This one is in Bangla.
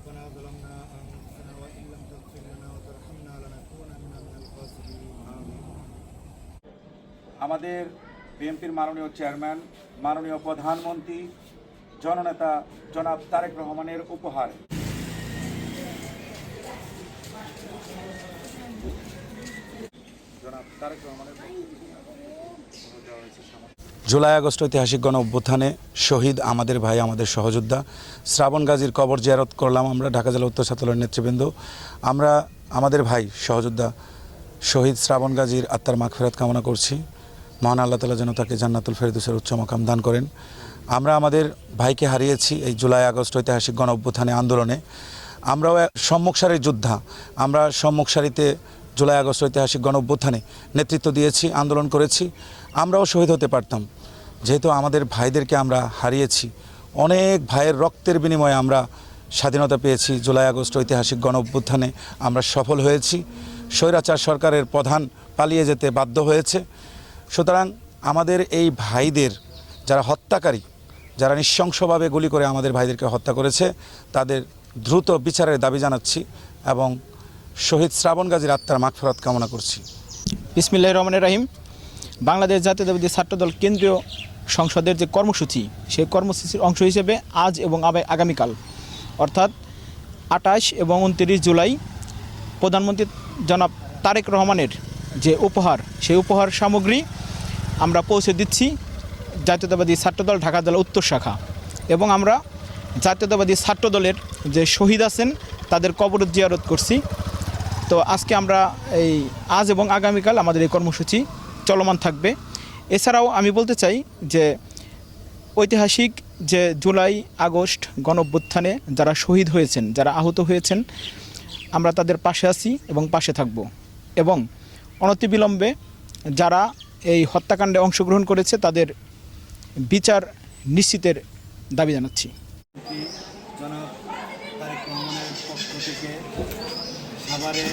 ربنا ظلمنا أنفسنا وإن لم تغفر لنا وترحمنا لنكونن من الخاسرين আমাদের বিএনপির মাননীয় চেয়ারম্যান, মাননীয় প্রধানমন্ত্রী, জননেতা জনাব তারেক রহমানের উপহার। জুলাই আগস্ট ঐতিহাসিক গণ অভ্যুত্থানে শহীদ আমাদের ভাই, আমাদের সহযোদ্ধা শ্রাবণ গাজীর কবর জিয়ারত করলাম আমরা, ঢাকা জেলা উত্তর ছাত্রদলের নেতৃবৃন্দ। আমরা আমাদের ভাই সহযোদ্ধা শহীদ শ্রাবণ গাজীর আত্মার মাগফিরাত কামনা করছি। মহান আল্লাহ তাআলা যেন তাকে জান্নাতুল ফেরদৌসের উচ্চ মাকাম দান করেন। আমরা আমাদের ভাইকে হারিয়েছি এই জুলাই আগস্ট ঐতিহাসিক গণ অভ্যুত্থানে আন্দোলনে। আমরাও সম্মুখ সারির যোদ্ধা, আমরা সম্মুখ সারিতে জুলাই আগস্ট ঐতিহাসিক গণ অভ্যুত্থানে নেতৃত্ব দিয়েছি, আন্দোলন করেছি। আমরাও শহীদ হতে পারতাম, যেহেতু আমাদের ভাইদেরকে আমরা হারিয়েছি। অনেক ভাইয়ের রক্তের বিনিময়ে আমরা স্বাধীনতা পেয়েছি। জুলাই আগস্ট ঐতিহাসিক গণ অভ্যুত্থানে আমরা সফল হয়েছি। স্বৈরাচার সরকারের প্রধান পালিয়ে যেতে বাধ্য হয়েছে। সুতরাং আমাদের এই ভাইদের যারা হত্যাকারী, যারা নৃশংসভাবে গুলি করে আমাদের ভাইদেরকে হত্যা করেছে, তাদের দ্রুত বিচারের দাবি জানাচ্ছি এবং শহীদ শ্রাবণ গাজীর আত্মার মাগফিরাত কামনা করছি। বিসমিল্লাহির রহমানির রহিম। বাংলাদেশ জাতীয়তাবাদী ছাত্রদল কেন্দ্রীয় সংসদের যে কর্মসূচি, সেই কর্মসূচির অংশ হিসেবে আজ এবং আগামীকাল অর্থাৎ 28 এবং 29 জুলাই প্রধানমন্ত্রী জনাব তারেক রহমানের যে উপহার, সেই উপহার সামগ্রী আমরা পৌঁছে দিচ্ছি জাতীয়তাবাদী ছাত্রদল ঢাকা জেলা উত্তর শাখা। এবং আমরা জাতীয়তাবাদী ছাত্রদলের যে শহীদ আছেন তাদের কবর জিয়ারত করছি। তো আজকে আমরা আজ এবং আগামীকাল আমাদের এই কর্মসূচি চলমান থাকবে। এছাড়াও আমি বলতে চাই যে ঐতিহাসিক যে জুলাই আগস্ট গণ অভ্যুত্থানে যারা শহীদ হয়েছেন, যারা আহত হয়েছেন, আমরা তাদের পাশে আছি এবং পাশে থাকব। এবং অনতিবিলম্বে যারা এই হত্যাকাণ্ডে অংশগ্রহণ করেছে তাদের বিচার নিশ্চিতের দাবি জানাচ্ছি। জনাব তারেক রহমানের পক্ষ থেকে সাভারে